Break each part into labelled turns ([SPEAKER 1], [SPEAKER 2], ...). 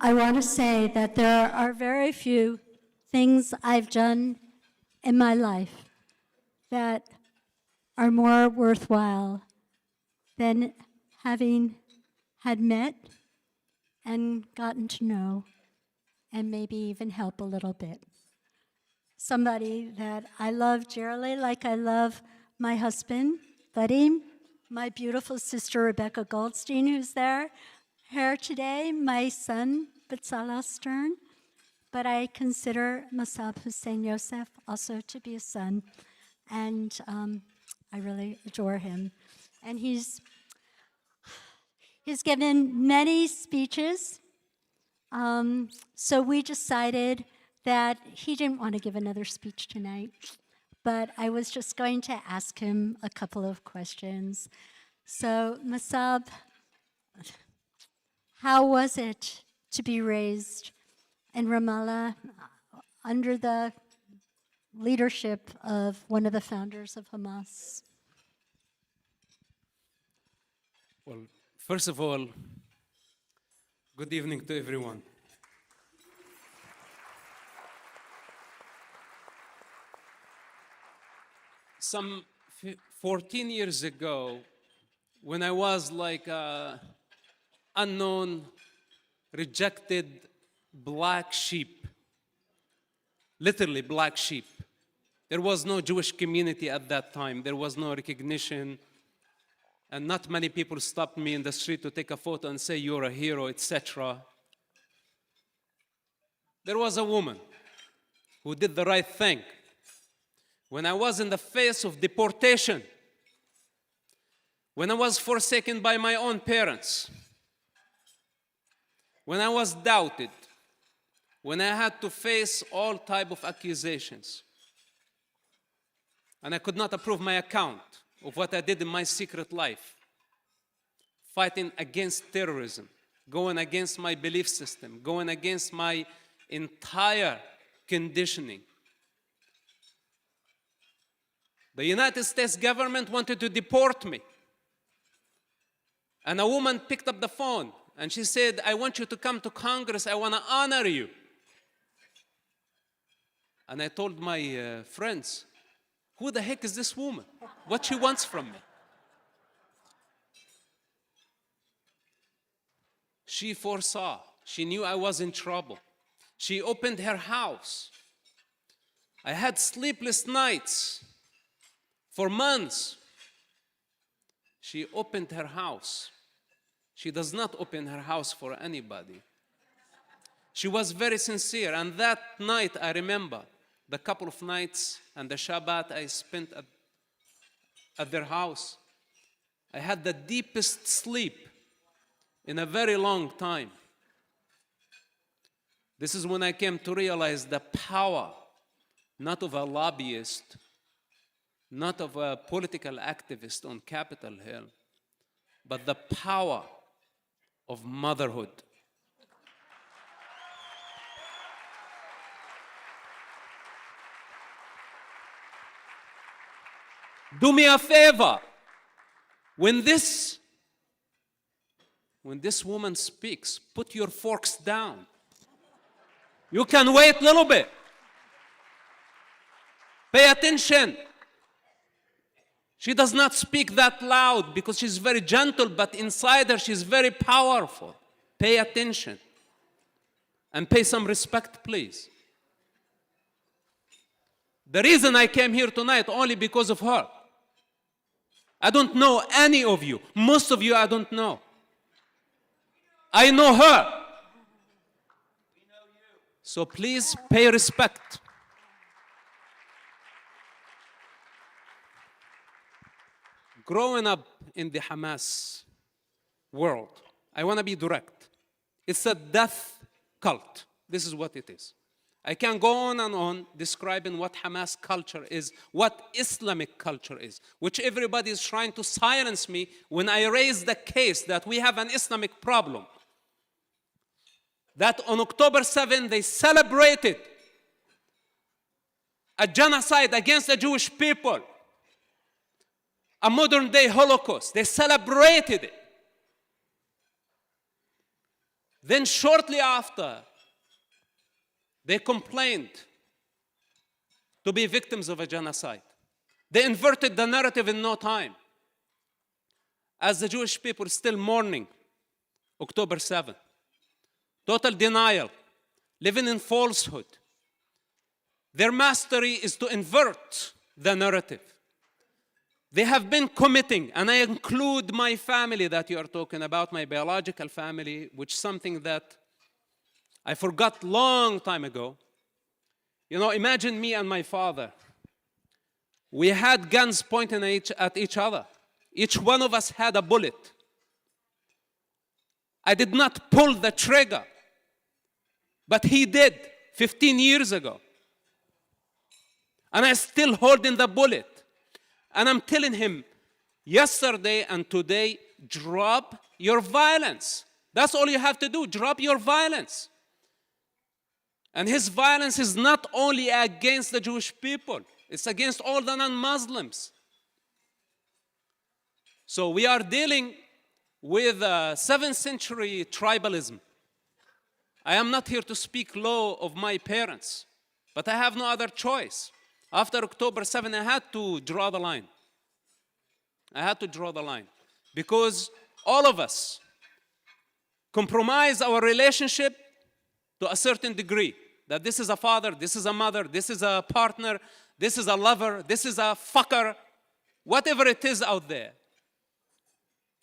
[SPEAKER 1] I want to say that there are very few things I've done in my life that are more worthwhile than having had met and gotten to know and maybe even help a little bit. Somebody that I love dearly, like I love my husband, Vadim, my beautiful sister, Rebecca Goldstein, who's there, here today, my son, Batsala Stern, but I consider Mosab Hassan Yousef also to be a son, and I really adore him. And he's given many speeches, so we decided that he didn't want to give another speech tonight, but I was just going to ask him a couple of questions. So, Mosab, how was it to be raised in Ramallah under the leadership of one of the founders of Hamas?
[SPEAKER 2] Well, first of all, good evening to everyone. Some 14 years ago, when I was like an unknown, rejected black sheep, literally black sheep. There was no Jewish community at that time. There was no recognition. And not many people stopped me in the street to take a photo and say, "You're a hero," etc. There was a woman who did the right thing. When I was in the face of deportation, when I was forsaken by my own parents, when I was doubted, when I had to face all type of accusations, and I could not approve my account of what I did in my secret life, fighting against terrorism, going against my belief system, going against my entire conditioning. The United States government wanted to deport me. And a woman picked up the phone and she said, "I want you to come to Congress. I want to honor you." And I told my friends, "Who the heck is this woman? What she wants from me?" She foresaw. She knew I was in trouble. She opened her house. I had sleepless nights for months. She opened her house. She does not open her house for anybody. She was very sincere. And that night, I remember the couple of nights and the Shabbat I spent at their house. I had the deepest sleep in a very long time. This is when I came to realize the power, not of a lobbyist, not of a political activist on Capitol Hill, but the power of motherhood. Do me a favor. When this woman speaks, put your forks down. You can wait a little bit. Pay attention. She does not speak that loud because she's very gentle, but inside her she's very powerful. Pay attention. And pay some respect, please. The reason I came here tonight only because of her. I don't know any of you. Most of you I don't know. I know her. So please pay respect. Growing up in the Hamas world, I want to be direct. It's a death cult. This is what it is. I can go on and on describing what Hamas culture is, what Islamic culture is, which everybody is trying to silence me when I raise the case that we have an Islamic problem. That on October 7, they celebrated a genocide against the Jewish people, a modern-day Holocaust. They celebrated it. Then shortly after, they complained to be victims of a genocide. They inverted the narrative in no time. As the Jewish people still mourning October 7th, total denial, living in falsehood. Their mastery is to invert the narrative. They have been committing, and I include my family that you are talking about, my biological family, which is something that I forgot long time ago. You know, imagine me and my father. We had guns pointing at each other. Each one of us had a bullet. I did not pull the trigger, but he did 15 years ago. And I'm still holding the bullet. And I'm telling him, yesterday and today, drop your violence. That's all you have to do, drop your violence. And his violence is not only against the Jewish people, it's against all the non-Muslims. So we are dealing with 7th century tribalism. I am not here to speak low of my parents, but I have no other choice. After October 7, I had to draw the line. I had to draw the line because all of us compromise our relationship to a certain degree. That this is a father, this is a mother, this is a partner, this is a lover, this is a fucker, whatever it is out there.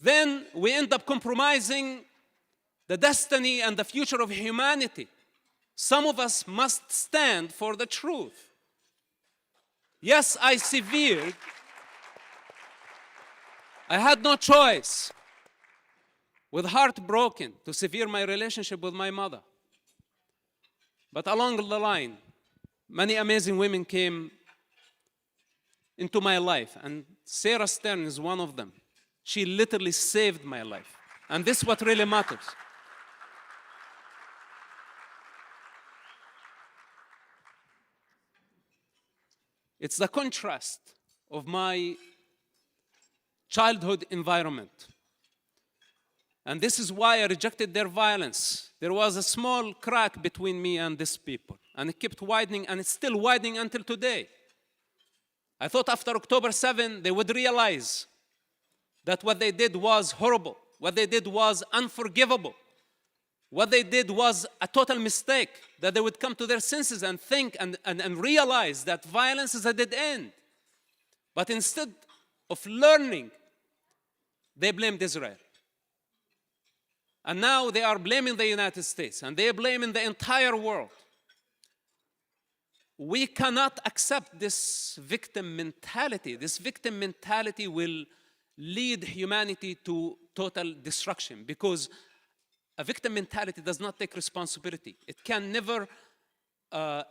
[SPEAKER 2] Then we end up compromising the destiny and the future of humanity. Some of us must stand for the truth. Yes, I severed. I had no choice, with heart broken, to sever my relationship with my mother. But along the line, many amazing women came into my life, and Sarah Stern is one of them. She literally saved my life, and this is what really matters. It's the contrast of my childhood environment. And this is why I rejected their violence. There was a small crack between me and these people, and it kept widening, and it's still widening until today. I thought after October 7, they would realize that what they did was horrible, what they did was unforgivable, what they did was a total mistake, that they would come to their senses and think and realize that violence is a dead end. But instead of learning, they blamed Israel. And now they are blaming the United States, and they are blaming the entire world. We cannot accept this victim mentality. This victim mentality will lead humanity to total destruction, because a victim mentality does not take responsibility. It can never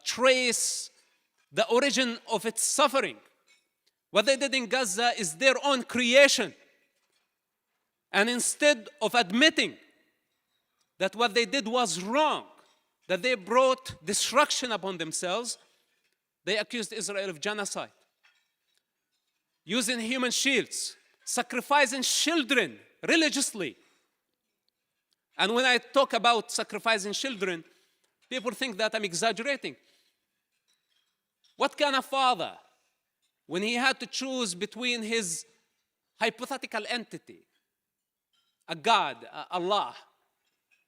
[SPEAKER 2] trace the origin of its suffering. What they did in Gaza is their own creation. And instead of admitting that what they did was wrong, that they brought destruction upon themselves, they accused Israel of genocide, using human shields, sacrificing children religiously. And when I talk about sacrificing children, people think that I'm exaggerating. What kind of father, when he had to choose between his hypothetical entity, a God, Allah,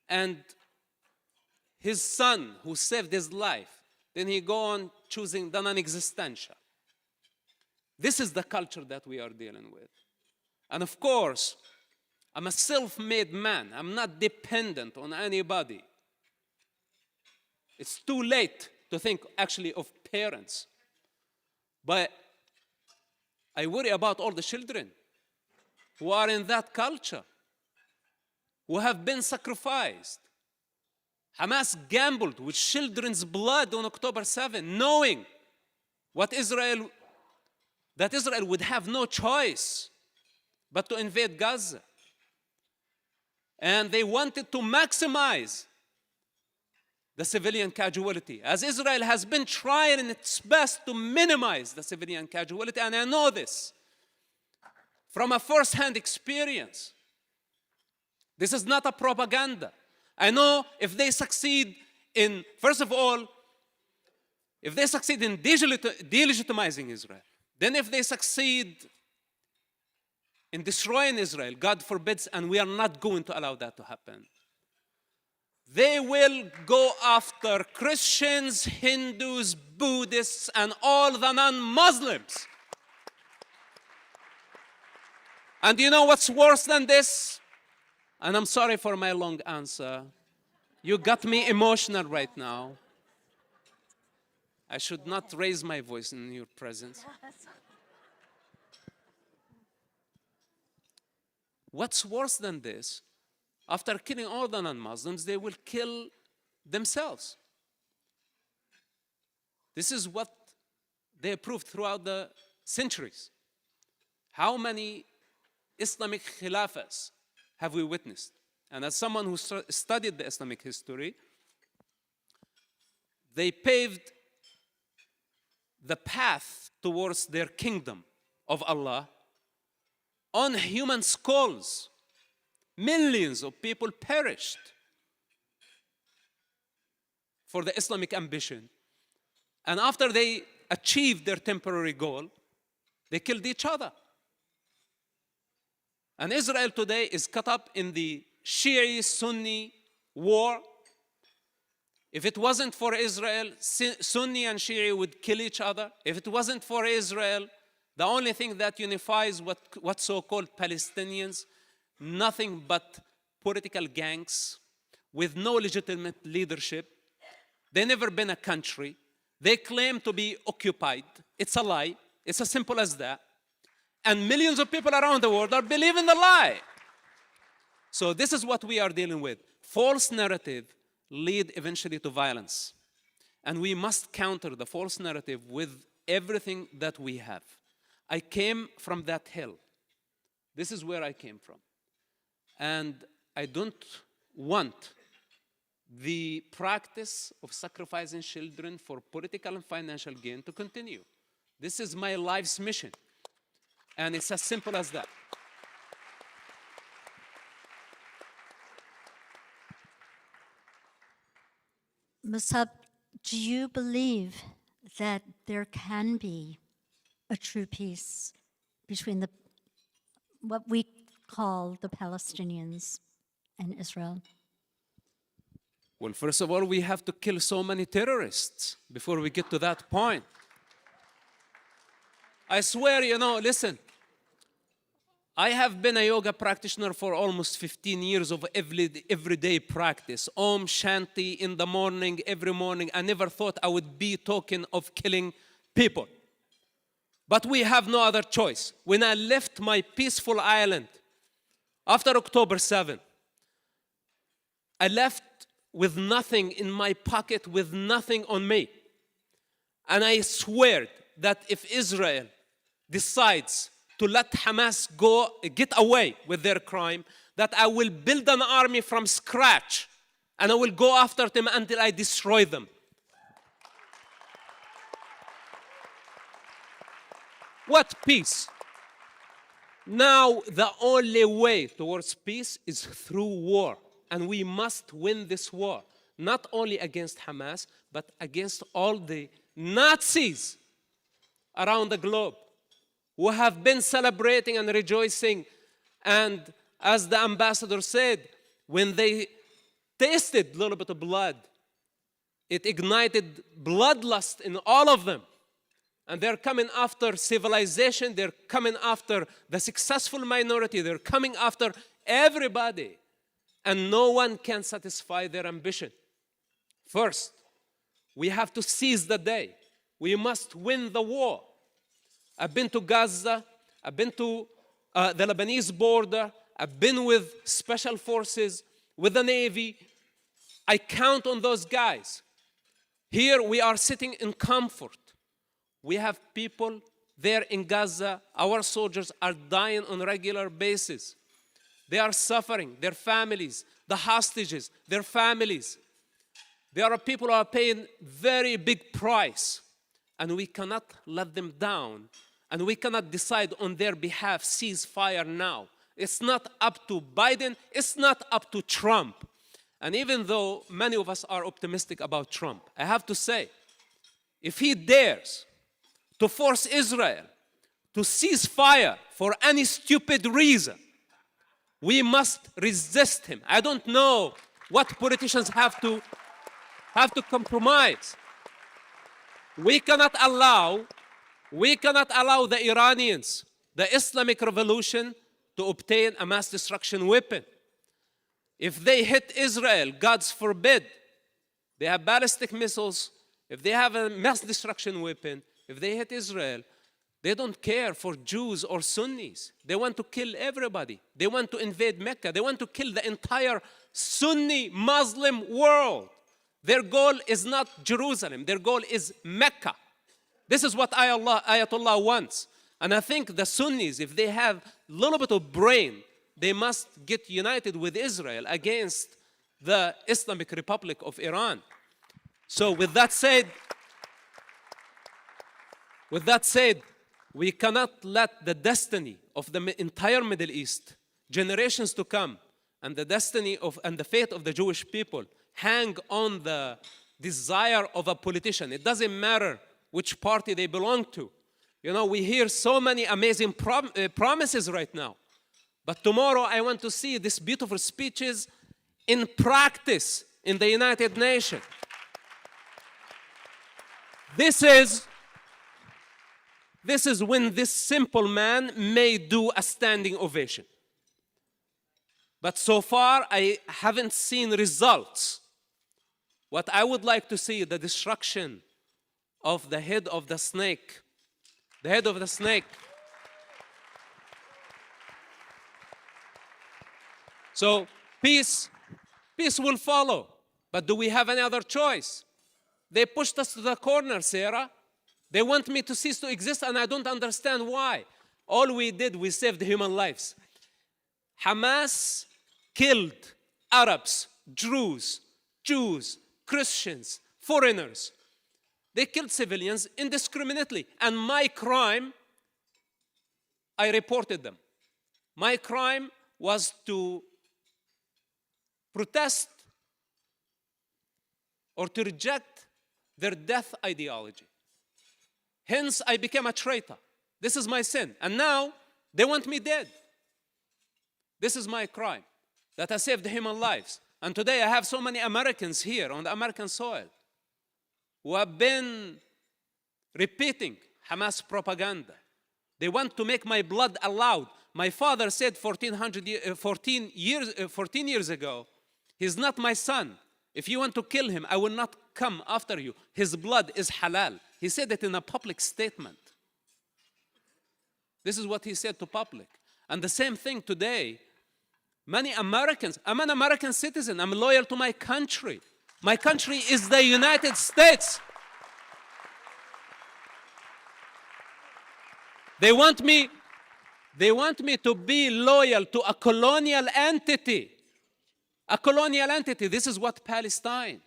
[SPEAKER 2] and his son who saved his life, then he go on choosing the non-existential? This is the culture that we are dealing with. And of course, I'm a self-made man. I'm not dependent on anybody. It's too late to think actually of parents. But I worry about all the children who are in that culture, who have been sacrificed. Hamas gambled with children's blood on October 7, knowing that Israel would have no choice but to invade Gaza. And they wanted to maximize the civilian casualty, as Israel has been trying its best to minimize the civilian casualty, and I know this from a first-hand experience. This is not a propaganda. I know if they succeed in, first of all, if they succeed in delegitimizing Israel, then if they succeed in destroying Israel, God forbids, and we are not going to allow that to happen, they will go after Christians, Hindus, Buddhists, and all the non-Muslims. And you know what's worse than this? And I'm sorry for my long answer. You got me emotional right now. I should not raise my voice in your presence. What's worse than this? After killing all the non-Muslims, they will kill themselves. This is what they approved throughout the centuries. How many Islamic khilafahs have we witnessed? And as someone who studied the Islamic history, they paved the path towards their kingdom of Allah on human skulls. Millions of people perished for the Islamic ambition. And after they achieved their temporary goal, they killed each other. And Israel today is caught up in the Shia-Sunni war. If it wasn't for Israel, Sunni and Shia would kill each other. If it wasn't for Israel, the only thing that unifies what so-called Palestinians, nothing but political gangs with no legitimate leadership. They've never been a country. They claim to be occupied. It's a lie. It's as simple as that. And millions of people around the world are believing the lie. So this is what we are dealing with. False narrative lead eventually to violence. And we must counter the false narrative with everything that we have. I came from that hill. This is where I came from. And I don't want the practice of sacrificing children for political and financial gain to continue. This is my life's mission. And it's as simple as that.
[SPEAKER 1] Mosab, do you believe that there can be a true peace between what we call the Palestinians and Israel?
[SPEAKER 2] Well, first of all, we have to kill so many terrorists before we get to that point. I swear, listen, I have been a yoga practitioner for almost 15 years of everyday practice. Om Shanti in the morning, every morning. I never thought I would be talking of killing people. But we have no other choice. When I left my peaceful island after October 7, I left with nothing in my pocket, with nothing on me. And I swear that if Israel decides to let Hamas get away with their crime, that I will build an army from scratch and I will go after them until I destroy them. What peace? Now, the only way towards peace is through war. And we must win this war, not only against Hamas, but against all the Nazis around the globe who have been celebrating and rejoicing. And as the ambassador said, when they tasted a little bit of blood, it ignited bloodlust in all of them. And they're coming after civilization, they're coming after the successful minority, they're coming after everybody. And no one can satisfy their ambition. First, we have to seize the day. We must win the war. I've been to Gaza. I've been to the Lebanese border. I've been with special forces, with the Navy. I count on those guys. Here we are sitting in comfort. We have people there in Gaza. Our soldiers are dying on a regular basis. They are suffering, their families, the hostages, their families. There are people who are paying very big price, and we cannot let them down, and we cannot decide on their behalf, cease fire now. It's not up to Biden, it's not up to Trump. And even though many of us are optimistic about Trump, I have to say, if he dares to force Israel to cease fire for any stupid reason, we must resist him. I don't know what politicians have to compromise. We cannot allow the Iranians, the Islamic Revolution, to obtain a mass destruction weapon. If they hit Israel, God forbid, they have ballistic missiles, if they have a mass destruction weapon, if they hit Israel, they don't care for Jews or Sunnis. They want to kill everybody. They want to invade Mecca. They want to kill the entire Sunni Muslim world. Their goal is not Jerusalem. Their goal is Mecca. This is what Ayatollah wants. And I think the Sunnis, if they have a little bit of brain, they must get united with Israel against the Islamic Republic of Iran. So with that said, we cannot let the destiny of the entire Middle East, generations to come, and the destiny of and the fate of the Jewish people hang on the desire of a politician. It doesn't matter which party they belong to. You know, we hear so many amazing promises right now. But tomorrow I want to see these beautiful speeches in practice in the United Nations. This is when this simple man may do a standing ovation. But so far, I haven't seen results. What I would like to see, the destruction of the head of the snake. The head of the snake. So peace will follow. But do we have any other choice? They pushed us to the corner, Sarah. They want me to cease to exist, and I don't understand why. All we did, we saved human lives. Hamas killed Arabs, Jews, Christians, foreigners. They killed civilians indiscriminately. And my crime, I reported them. My crime was to protest or to reject their death ideology. Hence, I became a traitor. This is my sin. And now, they want me dead. This is my crime, that I saved human lives. And today, I have so many Americans here on the American soil who have been repeating Hamas propaganda. They want to make my blood allowed. My father said 14 years ago, he's not my son. If you want to kill him, I will not come after you. His blood is halal. He said it in a public statement. This is what he said to public. And the same thing today. Many Americans, I'm an American citizen. I'm loyal to my country. My country is the United States. They want me to be loyal to a colonial entity. A colonial entity. This is what Palestine.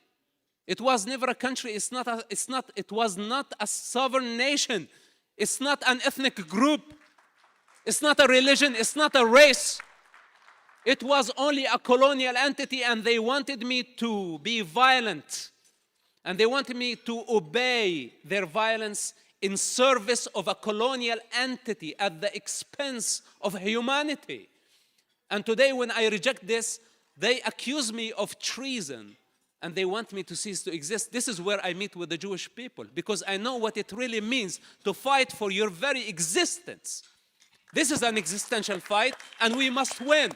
[SPEAKER 2] It was never a country. It was not a sovereign nation. It's not an ethnic group. It's not a religion. It's not a race. It was only a colonial entity, and they wanted me to be violent. And they wanted me to obey their violence in service of a colonial entity at the expense of humanity. And today, when I reject this, they accuse me of treason, and they want me to cease to exist. This is where I meet with the Jewish people, because I know what it really means to fight for your very existence. This is an existential fight, and we must win.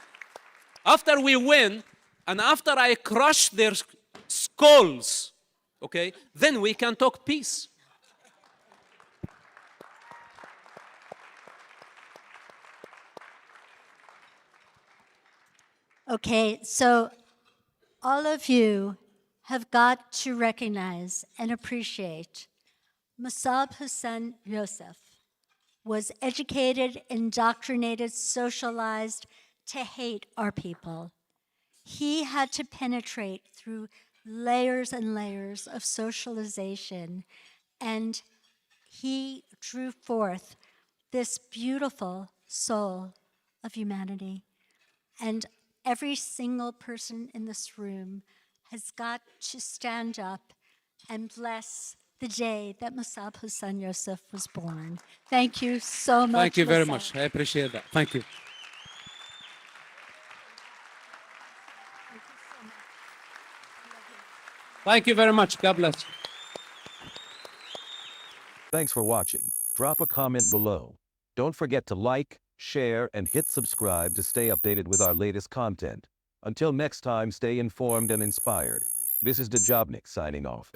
[SPEAKER 2] After we win, and after I crush their skulls, okay, then we can talk peace.
[SPEAKER 1] Okay, so all of you have got to recognize and appreciate Mosab Hassan Yousef was educated, indoctrinated, socialized to hate our people. He had to penetrate through layers and layers of socialization, and he drew forth this beautiful soul of humanity. And every single person in this room has got to stand up and bless the day that Mosab Hassan Yousef was born. Thank you so much.
[SPEAKER 2] Thank you very
[SPEAKER 1] Mosab.
[SPEAKER 2] much. I appreciate that. Thank you. Thank you very much. God bless you.
[SPEAKER 3] Thanks for watching. Drop a comment below. Don't forget to like, share, and hit subscribe to stay updated with our latest content. Until next time, stay informed and inspired. This is Djobnik signing off.